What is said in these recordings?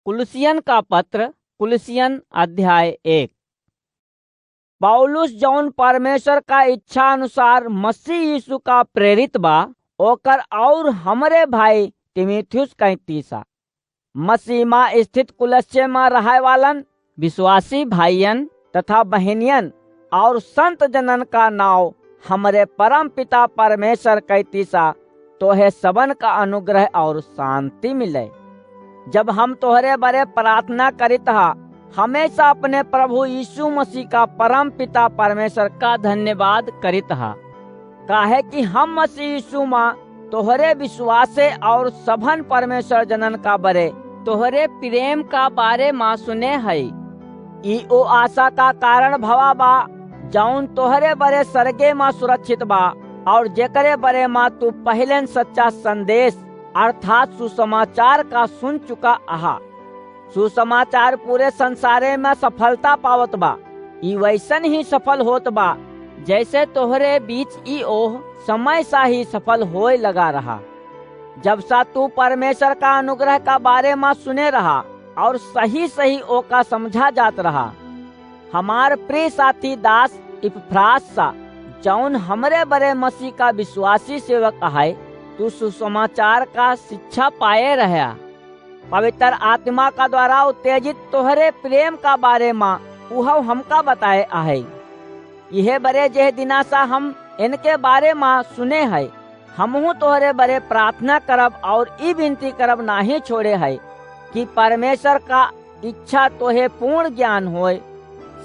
कुलुसियन का पत्र कुलुसियन अध्याय 1। पौलुस जौन परमेश्वर का इच्छा अनुसार मसीह यीशु का प्रेरित बा ओकर और हमरे भाई तीमुथियुस कैतीसा मसीह में स्थित कुलस्य में रहे वालन विश्वासी भाइयन तथा बहनियन और संत जनन का नाव हमरे परम पिता परमेश्वर कैतीसा तोहे सबन का अनुग्रह और शांति मिले। जब हम तोहरे बरे प्रार्थना करित हा हमेशा अपने प्रभु यीशु मसीह का परम पिता परमेश्वर का धन्यवाद करित हा, काहे कि हम मसीह यीशु में तोहरे विश्वासे और सबन परमेश्वर जनन का बरे तोहरे प्रेम का बारे में सुने है। ई ओ आशा का कारण भवा बा जौन तोहरे बरे सरगे में सुरक्षित बा और जेकरे बरे में तू पहले सच्चा संदेश अर्थात सुसमाचार का सुन चुका आहा। सुसमाचार पूरे संसारे में सफलता पावत बा, ई वैसन ही सफल होत बा जैसे तोहरे बीच ई ओह समय सा ही सफल होए लगा रहा। जब सा तू परमेश्वर का अनुग्रह का बारे में सुने रहा और सही सही ओ का समझा जात रहा। हमार प्रिय साथी दास इपफ्रास सा जौन हमरे बरे मसीह का विश्वासी सेवक है, तू सुसमाचार का शिक्षा पाए रहा। पवित्र आत्मा का द्वारा उत्तेजित तोहरे प्रेम का बारे में उह हमका बताए आहे। यह बरे जे दिना सा हम इनके बारे में सुने है, हमहू तोहरे बरे प्रार्थना करब और ई विनती करब नाही छोड़े है कि परमेश्वर का इच्छा तोहे पूर्ण ज्ञान होए,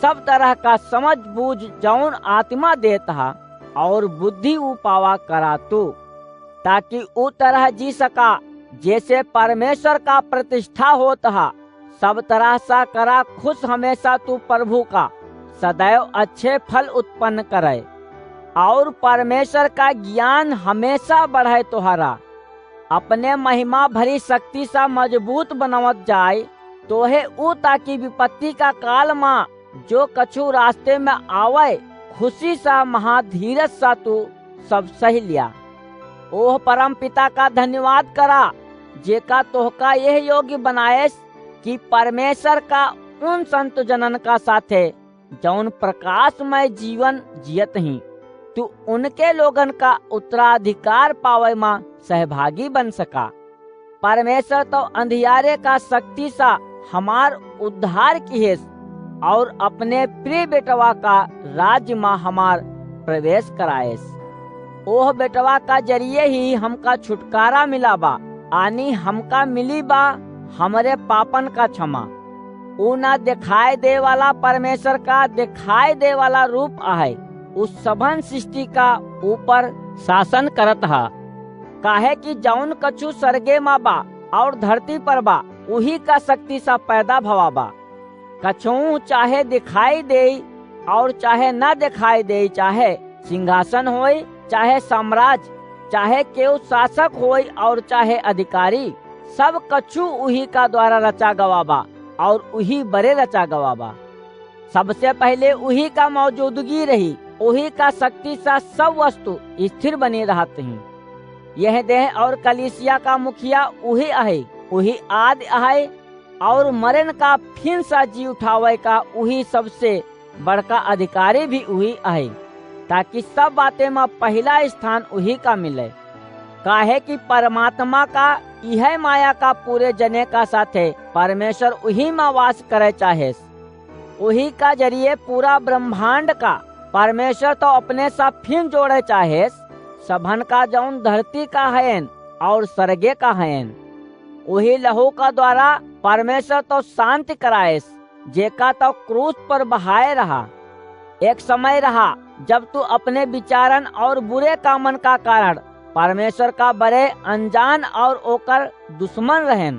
सब तरह का समझ बूझ जौन आत्मा देता और बुद्धि उपावा करा तू, ताकि उ तरह जी सका जैसे परमेश्वर का प्रतिष्ठा होता। सब तरह सा करा खुश हमेशा तू प्रभु का सदैव अच्छे फल उत्पन्न करे और परमेश्वर का ज्ञान हमेशा बढ़े तोहरा। अपने महिमा भरी शक्ति सा मजबूत बनावत जाए तोहे उ, ताकि विपत्ति का काल में जो कछु रास्ते में आवे खुशी सा महाधीरज सा तू सब सही लिया। ओह परम पिता का धन्यवाद करा जेका तोहका यह योग्य बनाएस कि परमेश्वर का उन संत जनन का साथे जौन प्रकाशमय जीवन जियत ही तू उनके लोगन का उत्तराधिकार पावे में सहभागी बन सका। परमेश्वर तो अंधियारे का शक्ति सा हमार उद्धार किएस और अपने प्रिय बेटवा का राज्य में हमार प्रवेश कराएस। ओह बेटवा का जरिए ही हमका छुटकारा मिला बा, आनी हमका मिली बा हमरे पापन का क्षमा। उ ना दिखाई दे वाला परमेश्वर का दिखाई दे वाला रूप आहे, उस सबन सृष्टि का ऊपर शासन करत हा। काहे कि जौन कछु सरगे मा बा और धरती पर बा उही का शक्ति सा पैदा भवा बा। कछु चाहे दिखाई दे और चाहे न दिखाई दे, चाहे सिंहासन होए चाहे साम्राज्य, चाहे केहू शासक होए और चाहे अधिकारी, सब कछु उही का द्वारा रचा गवा बा और उही बरे रचा गवा बा। सबसे पहले उही का मौजूदगी रही, उही का शक्ति सा सब वस्तु स्थिर बनी रहती हैं। यह देह और कलीसिया का मुखिया उही आहे, उही आदि आहे और मरण का फिर सा जी उठावे का उही सबसे बड़का अधिकारी भी उही आहे, ताकि सब बातें में पहला स्थान उही का मिले। काहे कि परमात्मा का यह माया का पूरे जने का साथे परमेश्वर उही में वास करे चाहे। उही का जरिए पूरा ब्रह्मांड का परमेश्वर तो अपने साथ फिर जोड़े चाहे सबन का जौन धरती का हैन और सरगे का हैन। उही लहू का द्वारा परमेश्वर तो शांति कराएस जेका तो क्रूस पर बहाए रहा। एक समय रहा जब तू अपने विचारन और बुरे कामन का कारण परमेश्वर का बड़े अनजान और ओकर दुश्मन रहन,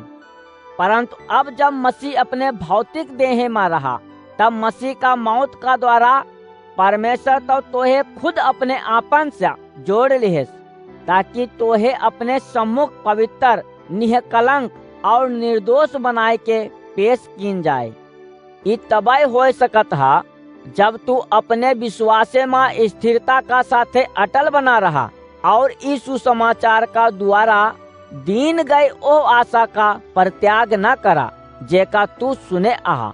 परंतु अब जब मसीह अपने भौतिक देह में रहा तब मसीह का मौत का द्वारा परमेश्वर तो तोहे खुद अपने आपन से जोड़ लिहेस, ताकि तोहे अपने सम्मुख पवित्र निष्कलंक और निर्दोष बनाए के पेश कीन जाए। ई तबै हो सकत हा जब तू अपने विश्वासे में स्थिरता का साथे अटल बना रहा और इस सुसमाचार का द्वारा दीन गए ओ आशा का परित्याग न करा जेका तू सुने आहा।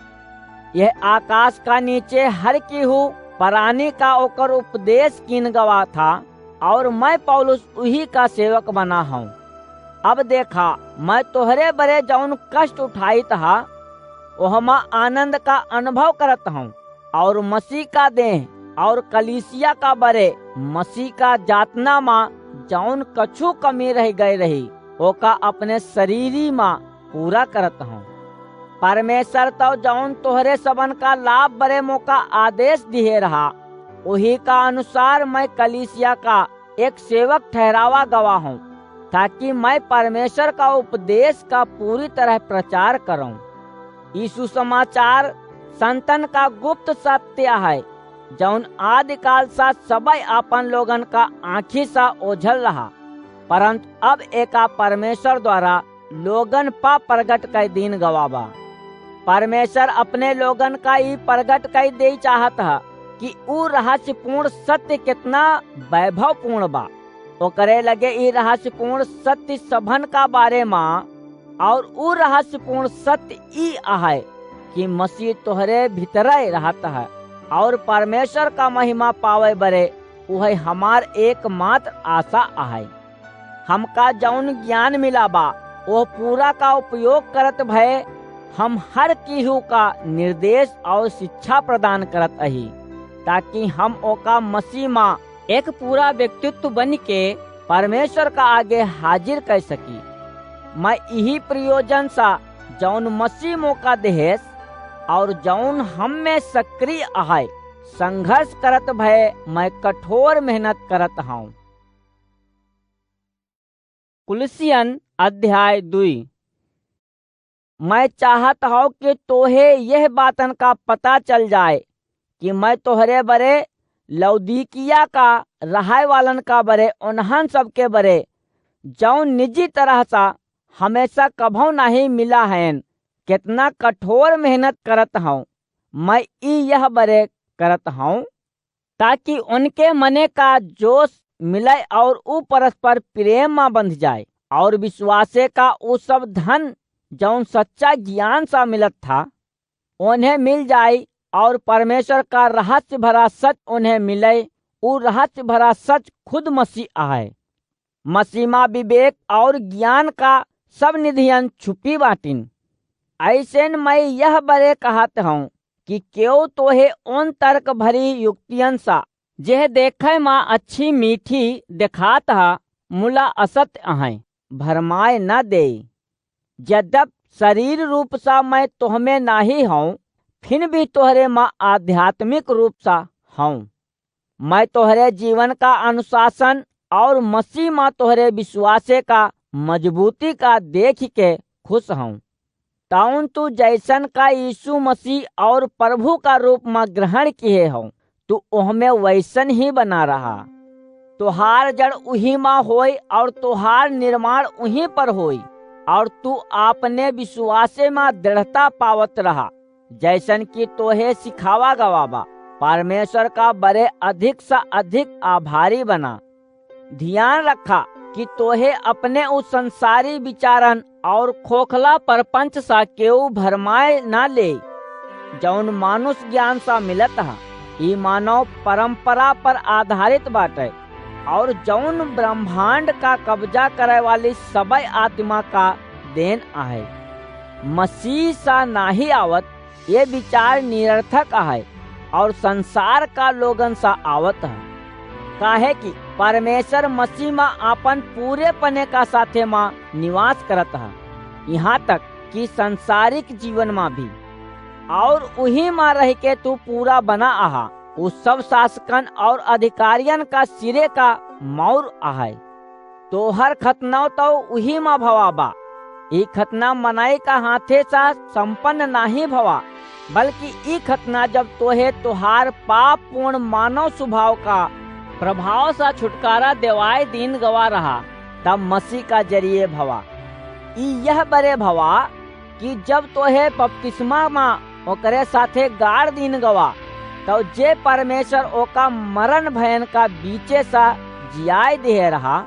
यह आकाश का नीचे हर केहू प्राणी का ओकर उपदेश कीन गवा था, और मैं पौलुस उही का सेवक बना हूँ। अब देखा, मैं तोहरे बरे जौन कष्ट उठाई था ओहमा आनंद का अनुभव करत हूँ, और मसीह का देह और कलीसिया का बरे मसीह का जातना माँ जौन कछु कमी रह गई रही ओका अपने शरीरी माँ पूरा करत हूँ। परमेश्वर तो जौन तोहरे सबन का लाभ बरे मौका आदेश दिए रहा, वही का अनुसार मैं कलीसिया का एक सेवक ठहरावा गवा हूँ, ताकि मैं परमेश्वर का उपदेश का पूरी तरह प्रचार करूँ। यीशु समाचार संतन का गुप्त सत्य है, जौन आदिकाल सा सबई आपन लोगन का आँखी सा ओझल रहा, परंतु अब एका परमेश्वर द्वारा लोगन पा प्रगट कई दिन गवाबा। परमेश्वर अपने लोगन का ई प्रगट कई दे चाहत है कि ऊ रहस्यपूर्ण सत्य कितना वैभवपूर्ण बा। ओकरे लगे ई रहस्यपूर्ण सत्य सबन का बारे माँ, और ऊ रहस्यपूर्ण सत्य ई आहे कि मसीह तोहरे भीतरे रहता है, और परमेश्वर का महिमा पावे बरे वह हमार एकमात्र आशा आहे। हमका जौन ज्ञान मिला बा वो पूरा का उपयोग करत भय हम हर केहू का निर्देश और शिक्षा प्रदान करत अही, ताकि हम ओका मसीह माँ एक पूरा व्यक्तित्व बन के परमेश्वर का आगे हाजिर कर सकी। मैं यही प्रयोजन सा जौन मसीह मौका देहेस और जौन हम में सक्रिय आहे संघर्ष करत भय मैं कठोर मेहनत करत हूँ। कुलसियन अध्याय 2। मैं चाहत हूँ कि तोहे यह बातन का पता चल जाए कि मैं तोहरे बरे लौदीकिया का रहाय वालन का बरे उन्हन सबके बरे जौन निजी तरह सा हमेशा कभो नहीं मिला है कितना कठोर मेहनत करत हूँ। मैं यह बरे करत हूँ ताकि उनके मने का जोश मिले और ऊ परस्पर प्रेम में बंध जाए, और विश्वासे का ऊ सब धन जौन सच्चा ज्ञान सा मिलत था उन्हें मिल जाए, और परमेश्वर का रहस्य भरा सच उन्हें मिले। ऊ रहस्य भरा सच खुद मसीह आहे। मसीह माँ विवेक और ज्ञान का सब निधियन छुपी बाटिन। ऐसे मैं यह बरे कहत हूँ कि क्यों तोहे उन तर्क भरी युक्तियन सा जेह देखे माँ अच्छी मीठी दिखात हा मुला असत्य आहे भरमाए न दे। यद्यप शरीर रूप सा मैं तोहमे नाही हूँ, फिर भी तोहरे माँ आध्यात्मिक रूप सा हूँ। मैं तोहरे जीवन का अनुशासन और मसीह माँ तोहरे विश्वासे का मजबूती का देख के खुश हूँ। ताउन तू जैसन का यीशु मसीह और प्रभु का रूप में ग्रहण किए हो, तू ओहमे वैसन ही बना रहा। तुहार जड़ उही माँ होई और तुहार निर्माण उही पर होई, और तू आपने विश्वासे में दृढ़ता पावत रहा, जैसन कि तोहे सिखावा गवाबा। परमेश्वर का बड़े अधिक से अधिक आभारी बना। ध्यान रखा कि तोहे अपने उस संसारी विचारन और खोखला परपंच सा केऊ भरमाए ना ले, जौन मानुष ज्ञान सा मिलत है। ई मानव परंपरा पर आधारित बाटे, और जौन ब्रह्मांड का कब्जा करे वाली सबई आत्मा का देन आहे। मसीह सा नाही आवत ये विचार निरर्थक आहे, और संसार का लोगन सा आवत है। काहे कि परमेश्वर मसीह में आपन पूरे पने का साथे माँ निवास करत है, यहाँ तक कि सांसारिक जीवन में भी, और उही माँ रह के तू पूरा बना आहा। उस सब शासकन और अधिकारियन का सिरे का मौर आहे। तोहर खतना तो उही माँ भवाबा। ई खतना मनाई का हाथे सा संपन्न नहीं भवा, बल्कि ई खतना जब तोहे तुहार पाप पूर्ण मानव स्वभाव का प्रभाव सा छुटकारा देवाए दिन गवा रहा, तब मसीह का जरिए भवा। ई यह बरे भवा कि जब तोहे बपतिस्मा माँ ओकरे साथे गाड़ दिन गवा, तो जे परमेश्वर ओका मरण भयन का बीचे सा जियाए दे रहा,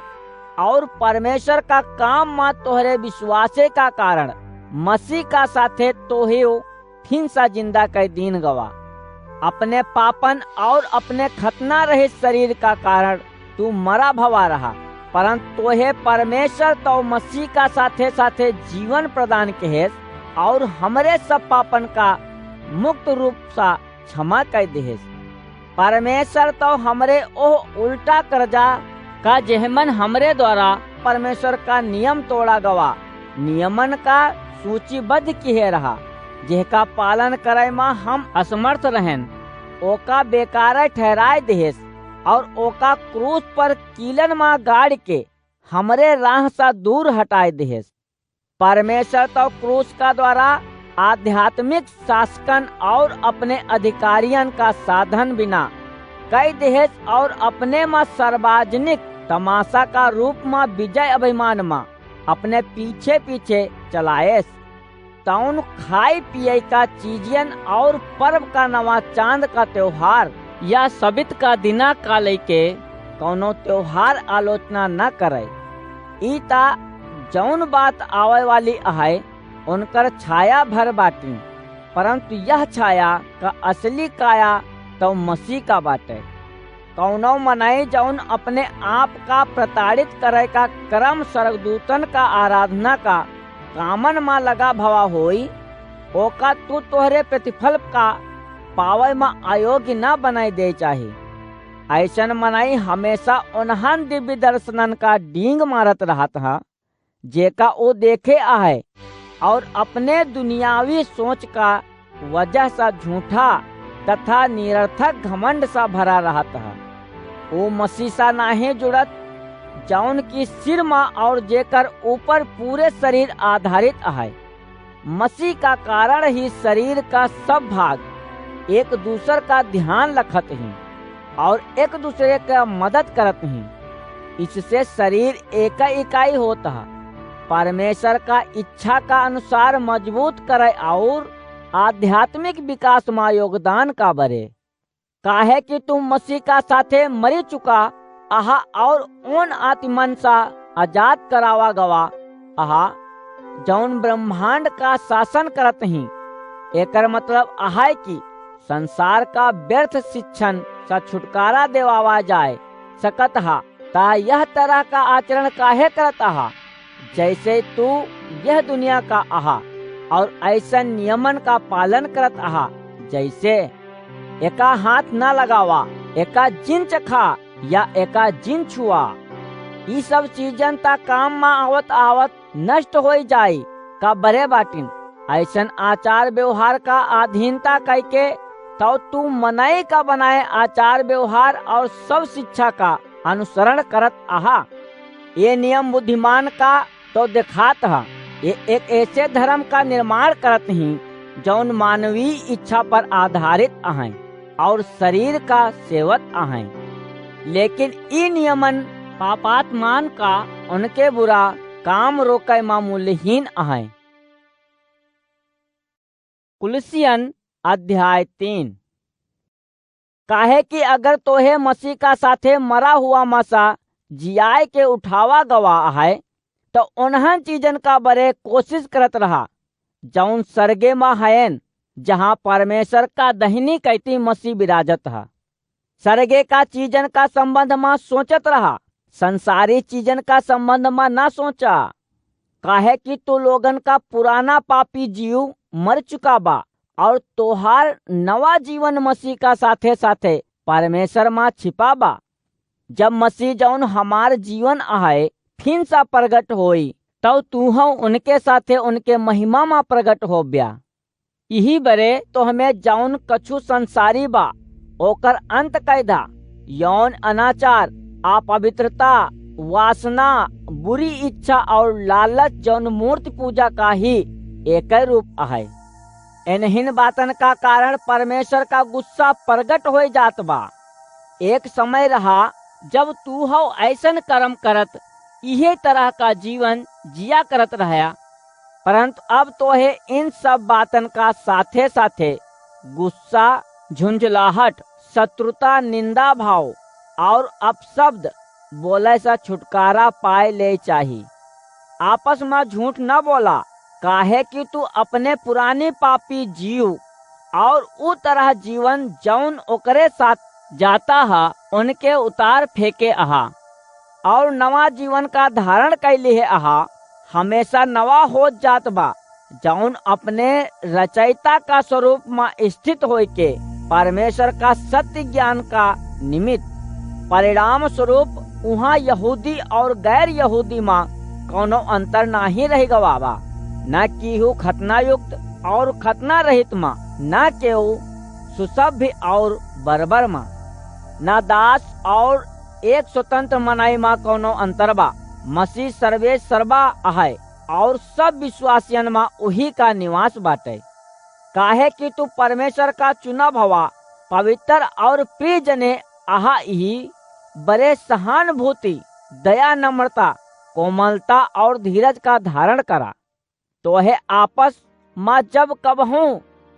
और परमेश्वर का काम माँ तोहरे विश्वासे का कारण मसीह का साथे तोहे फिर सा जिंदा कई दिन गवा। अपने पापन और अपने खतना रहित शरीर का कारण तू मरा भवा रहा, परंतु तोहे परमेश्वर तो मसीह का साथे साथे जीवन प्रदान केहेस और हमरे सब पापन का मुक्त रूप सा क्षमा कर देहेस। परमेश्वर तो हमरे ओह उल्टा कर्जा का जेहमन हमरे द्वारा परमेश्वर का नियम तोड़ा गवा, नियमन का सूचीबद्ध किए रहा, जेका पालन करे में हम असमर्थ रहन, ओका बेकार ठहराए देहेस और ओका क्रूस पर कीलन में गाड़ के हमरे राह सा दूर हटाए देहेस। परमेश्वर तो क्रूस का द्वारा आध्यात्मिक शासकन और अपने अधिकारियन का साधन बिना कई देहेस और अपने में सार्वजनिक तमाशा का रूप में विजय अभिमान में अपने पीछे पीछे चलाएस। तौन खाई पिए का चीजियन और पर्व का नवा चांद का त्योहार या सबित का दिना का लेके कौनो त्योहार आलोचना न करे। ईता जौन बात आवे वाली है उनकर छाया भर बाटी, परंतु यह छाया का असली काया तो मसीह का बाटे। कौनो मनाई जौन अपने आप का प्रताड़ित करे का क्रम स्वर्गदूतन का आराधना का कामन में लगा भवा होई, ओका तू तोहरे प्रतिफल का पावे में अयोग्य न बनाई दे चाहिए। ऐसन मनाई हमेशा उन्हन दिव्य दर्शनन का डींग मारत रहत है, जेका वो देखे आहे और अपने दुनियावी सोच का वजह से झूठा तथा निरर्थक घमंड सा भरा रहता है। वो मसीह सा नाहे जुड़त जौन की सिर में और जेकर ऊपर पूरे शरीर आधारित है। मसीह का कारण ही शरीर का सब भाग एक दूसर का ध्यान रखत ही और एक दूसरे का मदद करत ही। इससे शरीर एक इकाई होता है, परमेश्वर का इच्छा का अनुसार मजबूत करे और आध्यात्मिक विकास में योगदान का बरे। काहे कि तुम मसीह का साथे मरी चुका आहा और उन आत्मन सा आजाद करावा गवा आहा जौन ब्रह्मांड का शासन करत ही। एकर मतलब आहा कि संसार का व्यर्थ शिक्षण सा छुटकारा देवावा जाए सकत हा, ता यह तरह का आचरण काहे करता हा जैसे तू यह दुनिया का आहा और ऐसा नियमन का पालन करत आहा जैसे एका हाथ न लगावा, एका जिन चखा या एका जिन छुआ। ये सब चीजन ता काम में आवत आवत नष्ट हो जाए का बरे बाटिन। ऐसन आचार व्यवहार का अधीनता करके तो तू मनाई का बनाए आचार व्यवहार और सब शिक्षा का अनुसरण करत आहा। ये नियम बुद्धिमान का तो दिखात है, ये एक ऐसे धर्म का निर्माण करत ही जौन मानवीय इच्छा पर आधारित हैं और शरीर का सेवत हैं। लेकिन ई नियमन पापात्मान का उनके बुरा काम रोके मामूलहीन हैं। कुलसियन अध्याय 3। काहे कि अगर तोहे मसीह का साथे मरा हुआ मसा जियाए के उठावा गवा है तो उन्हन चीजन का बरे कोशिश करत रहा जौन सरगे में हयन, जहाँ परमेश्वर का दहिनी कहती मसीह विराजत है। सरगे का चीजन का संबंध में सोचत रहा, संसारी चीजन का संबंध में ना सोचा। काहे कि तू लोगन का पुराना पापी जीव मर चुका बा और तोहार नवा जीवन मसीह का साथे साथे परमेश्वर में छिपा बा। जब मसीह जौन हमार जीवन आए फिर सा प्रगट होई तो तू हम उनके साथे उनके महिमा में प्रगट हो ब्या। यही बरे तो हमें जौन कछु संसारी बा ओकर अंत कैदा, यौन अनाचार, अपवित्रता, वासना, बुरी इच्छा और लालच जौन मूर्ति पूजा का ही एक रूप है। इन्हिन बातन का कारण परमेश्वर का गुस्सा प्रगट हो जात बा। एक समय रहा जब तू हो ऐसन कर्म करत इहे तरह का जीवन जिया करत रहा, परंतु अब तो है इन सब बातन का साथे साथे गुस्सा, झुंझलाहट, शत्रुता, निंदा भाव और अपशब्द बोले से छुटकारा पाए ले चाहिए। आपस में झूठ न बोला, काहे कि तू अपने पुरानी पापी जीव और उ तरह जीवन जौन ओकरे साथ जाता हा उनके उतार फेंके आहा और नवा जीवन का धारण कैले है आहा। हमेशा नवा हो जात बा जौन अपने रचयिता का स्वरूप में स्थित होय के परमेश्वर का सत्य ज्ञान का निमित्त परिणाम स्वरूप वहाँ यहूदी और गैर यहूदी में कोनो अंतर नहीं रह गवाबा, न केहू खतना युक्त और खतना रहित माँ, न केहू सुसभ्य और बर्बर माँ, न दास और एक स्वतंत्र मनाई माँ कोनो अंतर बा। मसीह सर्वे सर्वा है और सब विश्वासियन माँ उही का निवास बाटे। काहे कि तू परमेश्वर का चुनाव हवा, पवित्र और प्रिय जने आहा ही बड़े सहानुभूति, दया, नम्रता, कोमलता और धीरज का धारण करा। तो है आपस में जब कबहू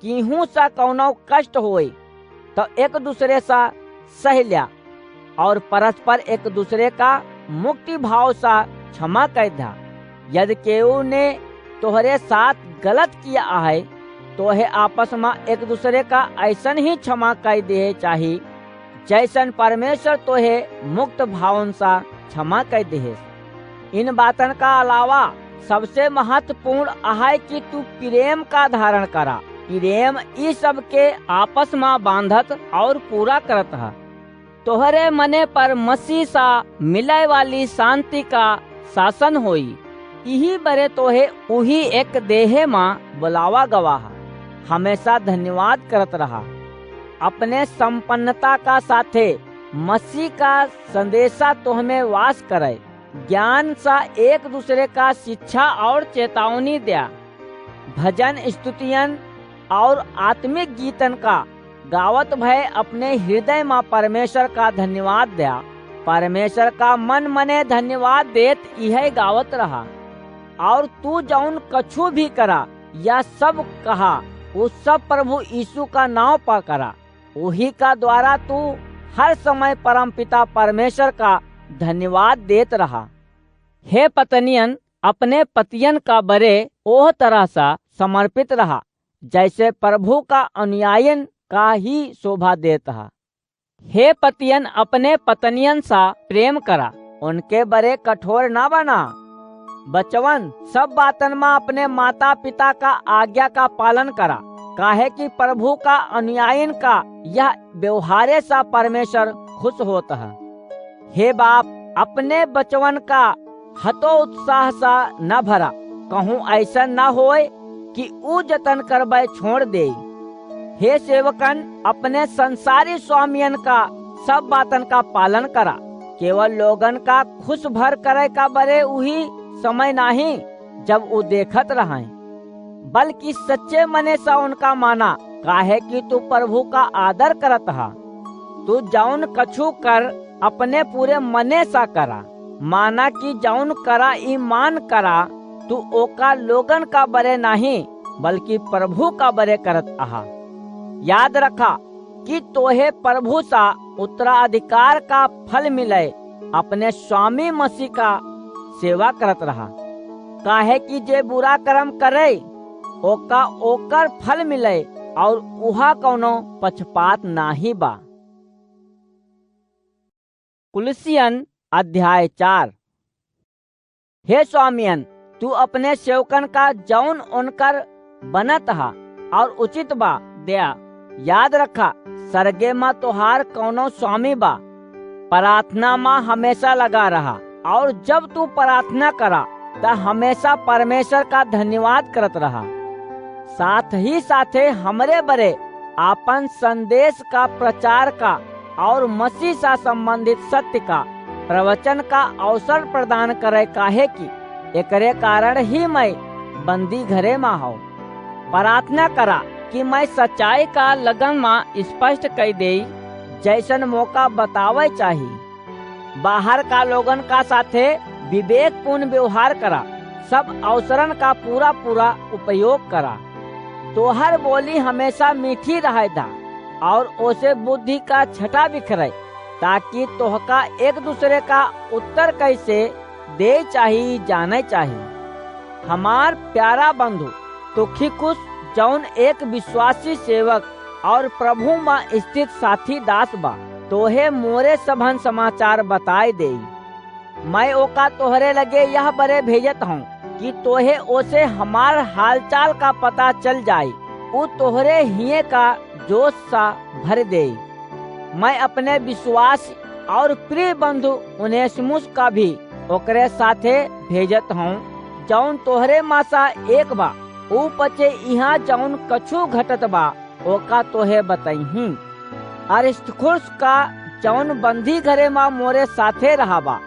केहू सा कौनो कष्ट होए तो एक दूसरे सा सह लिया और परस्पर एक दूसरे का मुक्ति भाव सा क्षमा कर दा। यदि केहू ने तोहरे साथ गलत किया है तो है आपस में एक दूसरे का ऐसन ही क्षमा कर दे चाहिए जैसन परमेश्वर तो है मुक्त भावन सा क्षमा कर दे। इन बातन का अलावा सबसे महत्वपूर्ण है कि तू प्रेम का धारण करा। प्रेम इस सब के आपस में बांधत और पूरा करत है। तोहरे मने पर मसीह सा मिले वाली शांति का शासन होई। यही बरे तोहे उही एक देहे माँ बुलावा गवाह हमेशा धन्यवाद करत रहा। अपने संपन्नता का साथे मसीह का संदेशा तोहमें वास करे। ज्ञान सा एक दूसरे का शिक्षा और चेतावनी दिया। भजन, स्तुतियन और आत्मिक गीतन का गावत भय अपने हृदय में परमेश्वर का धन्यवाद दिया। परमेश्वर का मन मने धन्यवाद देत यह गावत रहा। और तू जौन कछु भी करा या सब कहा वो सब प्रभु यीशु का नाम पा करा। वही का द्वारा तू हर समय परमपिता परमेश्वर का धन्यवाद देत रहा। हे पत्नियन, अपने पतियन का बरे ओह तरह सा समर्पित रहा जैसे प्रभु का अनुयायन का ही शोभा देता। हे पतियन, अपने पत्नियन सा प्रेम करा, उनके बरे कठोर ना बना। बचवन, सब बातन में अपने माता पिता का आज्ञा का पालन करा, काहे कि प्रभु का अनुयायन का यह व्यवहारे सा परमेश्वर खुश होता है। हे बाप, अपने बचवन का हतो उत्साह सा न भरा, कहूँ ऐसा न होए कि ऊ जतन करबे छोड़ दे। हे सेवकन, अपने संसारी स्वामियन का सब बातन का पालन करा। केवल लोगन का खुश भर करे का बरे उही समय नहीं जब वो देखत रहे, बल्कि सच्चे मने सा उनका माना, काहे कि तू प्रभु का आदर करत हा। तू जौन कछु कर अपने पूरे मने सा करा, माना कि जौन करा ईमान करा तू ओका लोगन का बरे नहीं बल्कि प्रभु का बरे करत आहा। याद रखा कि तोहे प्रभु सा उत्तराधिकार का फल मिले। अपने स्वामी मसीह का सेवा करत रहा, काहे कि जे बुरा कर्म करे ओका ओकर फल मिले और उहा कौनो पक्षपात नाही बा। कुलसियन अध्याय 4। हे स्वामियन, तू अपने सेवकन का जौन उनकर बनत हा और उचित बा दया याद रखा। सरगे माँ तोहार कौनो स्वामी बा। प्रार्थना माँ हमेशा लगा रहा और जब तू प्रार्थना करा तो हमेशा परमेश्वर का धन्यवाद करत रहा। साथ ही साथे हमरे बरे आपन संदेश का प्रचार का और मसीह से संबंधित सत्य का प्रवचन का अवसर प्रदान करे, काहे कि एकरे कारण ही मैं बंदी घरे में हूँ। प्रार्थना करा कि मैं सच्चाई का लगन में स्पष्ट कह दे, जैसन मौका बतावे चाहिए। बाहर का लोगन का साथे विवेकपूर्ण व्यवहार करा, सब अवसरन का पूरा पूरा उपयोग करा। तोहर बोली हमेशा मीठी रहे दा और ओसे बुद्धि का छटा बिखरे, ताकि तोहका एक दूसरे का उत्तर कैसे दे चाहिए जाने चाहिए। हमार प्यारा बंधु तुखिकुस जौन एक विश्वासी सेवक और प्रभु में स्थित साथी दास बा, तोहे मोरे सबन समाचार बताए दे। मैं ओका तोहरे लगे यह बरे भेजत हूँ कि तोहे ओसे हमार हालचाल का पता चल जाए, वो तोहरे हिये का जोश सा भर दे। मैं अपने विश्वास और प्रिय बंधु उनेसिमुस का भी ओकरे साथे भेजत हूँ, जौन तोहरे मासा एक बा। ऊ पचे यहाँ जौन कछु घटत बा ओका तोहे बताई। अरिस्तर्खुस का जौन बंदी घरे मा मोरे साथे रहा बा,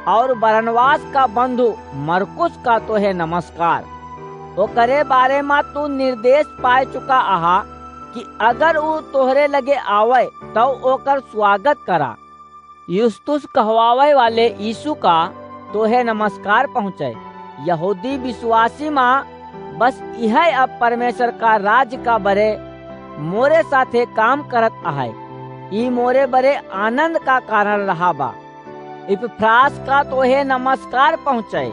और बरनवास का बंधु मरकुस का तोहे नमस्कार। ओकरे बारे में तू निर्देश पाए चुका आहा कि अगर वो तोहरे लगे आवे तो ओकर स्वागत करा। युस्तुस कहवावे वाले यीशु का तोहे नमस्कार पहुँचे। यहूदी विश्वासी माँ बस यह अब परमेश्वर का राज्य का बरे मोरे साथे काम करत आहे। ई मोरे बरे आनंद का कारण रहा बा। इपफ्रास का तोहे नमस्कार पहुँचे।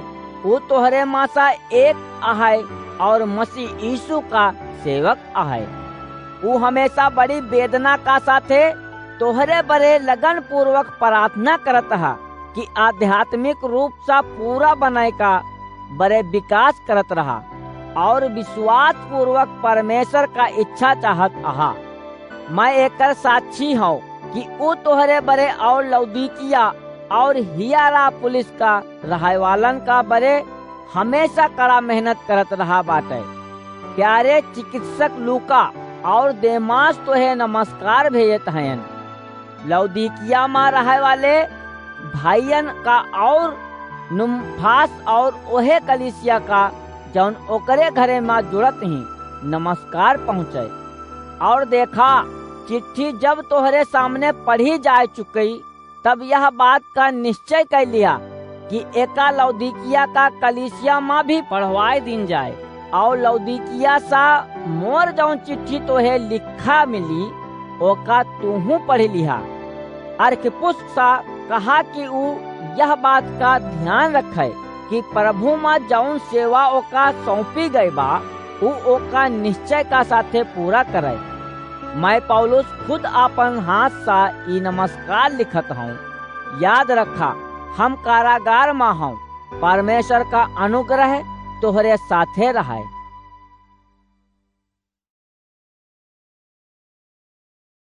वो तोहरे मासा एक आहे और मसीह यीशु का सेवक आहे। वो हमेशा बड़ी वेदना का साथे तोहरे बरे लगन पूर्वक प्रार्थना करत हा कि आध्यात्मिक रूप से पूरा बनाए का बड़े विकास करत रहा और विश्वास पूर्वक परमेश्वर का इच्छा चाहत आहा। मैं एकर साक्षी हूँ कि वो तोहरे बरे और लौदीकिया और हियारा पुलिस का रहवालन का बरे हमेशा कड़ा मेहनत करत रहा बाटे। प्यारे चिकित्सक लूका और देमास तोहे नमस्कार भेजत हैं। लौदीकिया में रहे वाले भाईयन का और नुम्फास और ओहे कलिसिया का जौन ओकरे घरे में जुड़त ही नमस्कार पहुँचे। और देखा चिट्ठी जब तोहरे सामने पढ़ी जा चुकी तब यह बात का निश्चय कर लिया कि एका लौदीकिया का कलिसिया में भी पढ़वाए दिन जाए। और लौदीकिया सा मोर जौन चिट्ठी तोहे लिखा मिली ओका तूहू पढ़ लिहा। अर्खिप्पुस सा कहा कि वो यह बात का ध्यान रखे कि प्रभु में जौन सेवा ओका सौंपी गई बा वो ओका निश्चय का साथे पूरा करे। मैं पौलुस खुद अपन हाथ सा ई नमस्कार लिखत हूँ। याद रखा हम कारागार में हूँ। परमेश्वर का अनुग्रह तोहरे साथे रहे।